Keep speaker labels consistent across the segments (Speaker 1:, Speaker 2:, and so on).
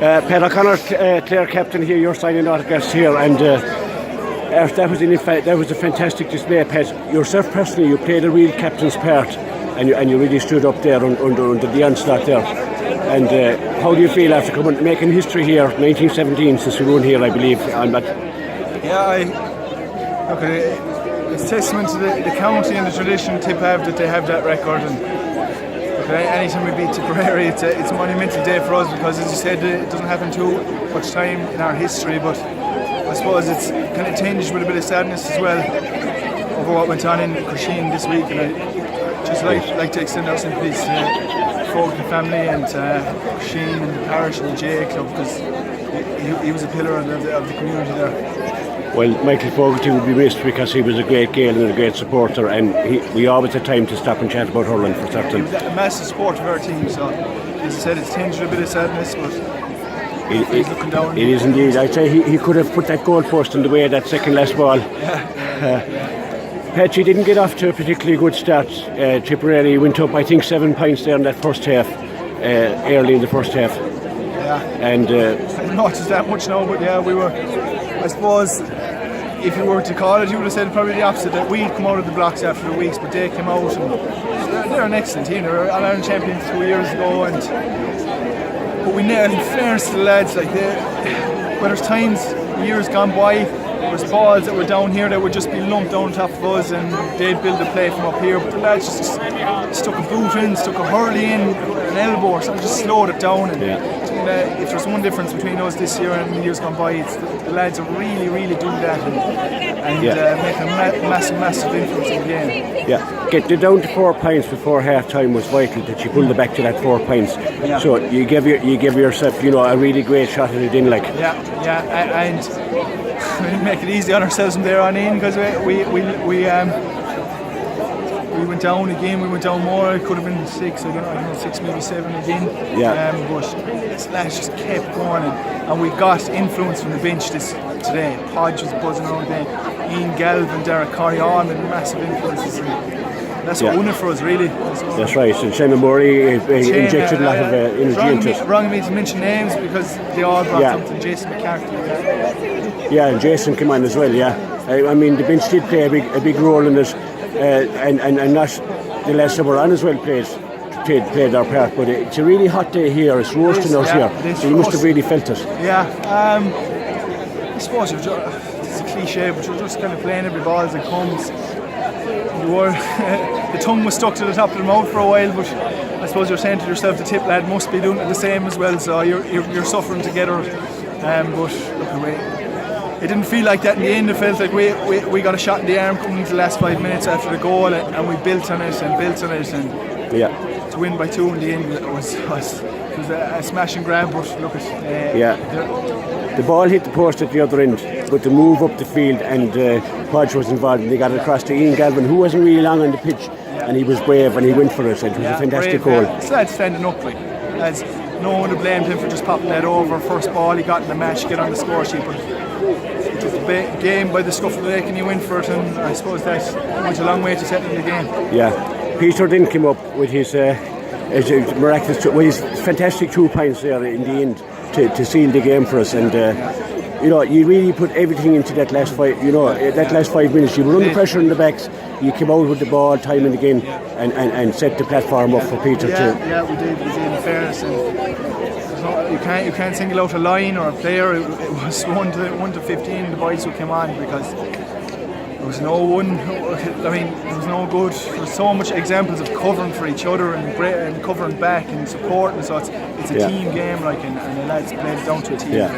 Speaker 1: Pat O'Connor, Clare captain here. You're signing autographs here, and that was a fantastic display, Pat. Yourself personally, you played a real captain's part, and you really stood up there under the onslaught there. And how do you feel after making history here, 1917, since we won here, I believe?
Speaker 2: It's testament to the county and the tradition Tip have that they have that record. And anytime we beat Tipperary, it's a monumental day for us because, as you said, it doesn't happen too much time in our history. But I suppose it's kind of tinged with a bit of sadness as well over what went on in Crusheen this week. And I just like to extend our sympathies to folk and family and Crusheen and the parish and the J Club, because he was a pillar of the community there.
Speaker 1: Well, Michael Fogarty would be missed because he was a great Gael and a great supporter, and we always had time to stop and chat about hurling for certain.
Speaker 2: He was a massive supporter of our team, so as I said, it's tinged with a bit of sadness, but he's looking down.
Speaker 1: It is indeed. I'd say he could have put that goal post in the way, that second last ball. Patchy didn't get off to a particularly good start. Tipperary went up, I think, 7 points there in that first half, early in the first half.
Speaker 2: Yeah.
Speaker 1: And
Speaker 2: I don't notice that much now, but yeah, we were. I suppose if you were to call it, you would have said probably the opposite, that we'd come out of the blocks after the weeks, but they came out and they're an excellent team. They were All-Ireland champions 2 years ago, but we know, in fairness to the lads, like there's times, years gone by, there's balls that were down here that would just be lumped down top of us and they'd build a play from up here, but the lads just stuck a boot in, stuck a hurley in, an elbow or something, just slowed it down. And if there's one difference between us this year and years gone by, it's the lads are really doing that and making a massive influence in the game.
Speaker 1: Yeah, getting down to 4 points before half time was vital, that you pulled it back to that 4 points. Yeah. So you give yourself, a really great shot at it in, like.
Speaker 2: Yeah, and we didn't make it easy on ourselves from there on in, because we went down again. We went down more. It could have been 6. I don't know, 6, maybe 7 again.
Speaker 1: Yeah.
Speaker 2: But this lads just kept going, and we got influence from the bench today. Podge was buzzing around then. Ian Galvin, Derek Corey, all made massive influences. That's what won it for us, really.
Speaker 1: That's right. And Shane Murray injected a lot of energy into it.
Speaker 2: Wrong of me to mention names because they all brought something. Jason McCarthy.
Speaker 1: Yeah, and Jason came on as well. Yeah, I mean the bench did play a big role in it, and not the lads that were on as well played their part. But it's a really hot day here. It's roasting out here. So you must have really felt it.
Speaker 2: Yeah, I suppose it's a cliche, but you're just kind of playing every ball as it comes. The tongue was stuck to the top of the mouth for a while, but I suppose you're saying to yourself, the Tip lad must be doing it the same as well, so you're suffering together. But look away. It didn't feel like that in the end. It felt like we got a shot in the arm coming into the last 5 minutes after the goal, and we built on it, and to win by 2 in the end it was a smash and grab. But look at
Speaker 1: the ball hit the post at the other end, but the move up the field, and Podge was involved, and they got it across to Ian Galvin, who wasn't really long on the pitch, and he was brave and he went for it, and it was a fantastic goal.
Speaker 2: It's lads standing up, like lads. No one would have blamed him for just popping that over. First ball he got in the match, get on the score sheet, but he took the game by the scruff of the neck and he went for it, and I suppose that went a long way to settling the game.
Speaker 1: Yeah, Peter then came up with his miraculous, with his fantastic 2 points there in the end to seal the game for us, and you really put everything into that last 5 minutes. You were under pressure in the backs, you came out with the ball time and again, and set the platform up for Peter to.
Speaker 2: Yeah, we did in fairness, and you can't single out a line or a player. It was 1 to 15 the boys who came on, because there was no one. I mean, there was no good. There was so much examples of covering for each other and covering back and supporting. So it's a team game, like, and the lads played it down to a team.
Speaker 1: Yeah.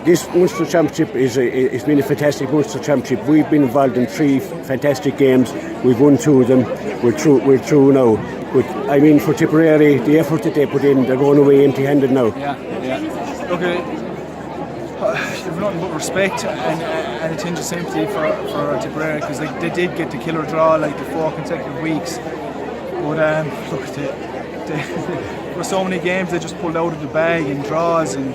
Speaker 1: This Munster Championship it's been a fantastic Munster Championship. We've been involved in 3 fantastic games. We've won 2 of them. We're through now. But I mean, for Tipperary, the effort that they put in, they're going away empty-handed now.
Speaker 2: Yeah. Look, they've nothing but respect and a tinge of sympathy for Tipperary, because they did get the killer draw like the 4 consecutive weeks. But look, there were so many games they just pulled out of the bag in draws, and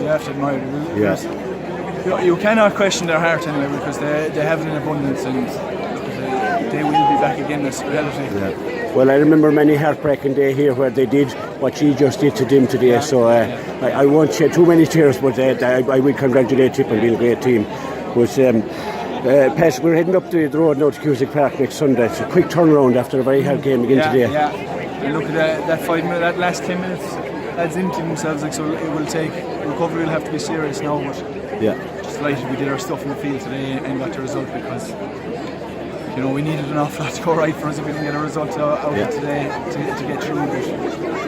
Speaker 2: you have to admire it.
Speaker 1: Yeah.
Speaker 2: You cannot question their heart anyway, because they have it in abundance, and they will be back again. That's reality.
Speaker 1: Yeah. Well, I remember many heartbreaking day here where they did what she just did to them today. So I won't shed too many tears, but I will congratulate Tip on being a great team. But Pat, we're heading up the road now to Cusack Park next Sunday. It's a quick turnaround after a very hard game again today.
Speaker 2: Yeah, and look at that 5 minutes, that last 10 minutes, that's emptying themselves. Like, so it will take, recovery will have to be serious now. But just delighted we did our stuff in the field today and got the result, because we needed an awful lot to go right for us if we didn't get a result out of today to get through.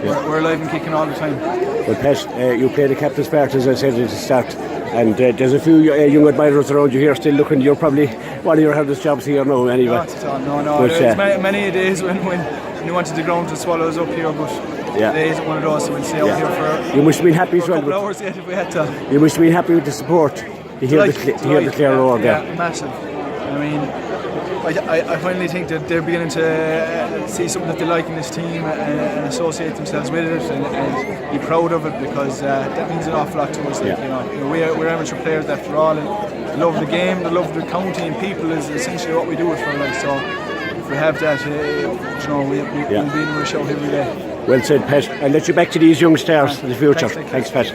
Speaker 2: But we're alive and kicking all the time. Well,
Speaker 1: Pat, you played the captain's part, as I said at the start, and there's a few young admirers around you here still looking. You're probably one of your hardest jobs here now, anyway.
Speaker 2: Not at all. No. There's many days when you wanted the ground to swallow us up here, but today isn't one of those, so we'll stay out here for
Speaker 1: you must have been happy
Speaker 2: for a couple of hours yet if we had to.
Speaker 1: You must have been happy with the support to hear the clear roar there.
Speaker 2: Yeah, massive. I mean, I finally think that they're beginning to see something that they like in this team and associate themselves with it and be proud of it, because that means an awful lot to us. We're amateur players after all, and the love of the game, the love of the county and people is essentially what we do it for. So if we have that, we'll be in a show every day.
Speaker 1: Well said, Pat. I'll let you back to these young stars in the future. Thanks, Pat.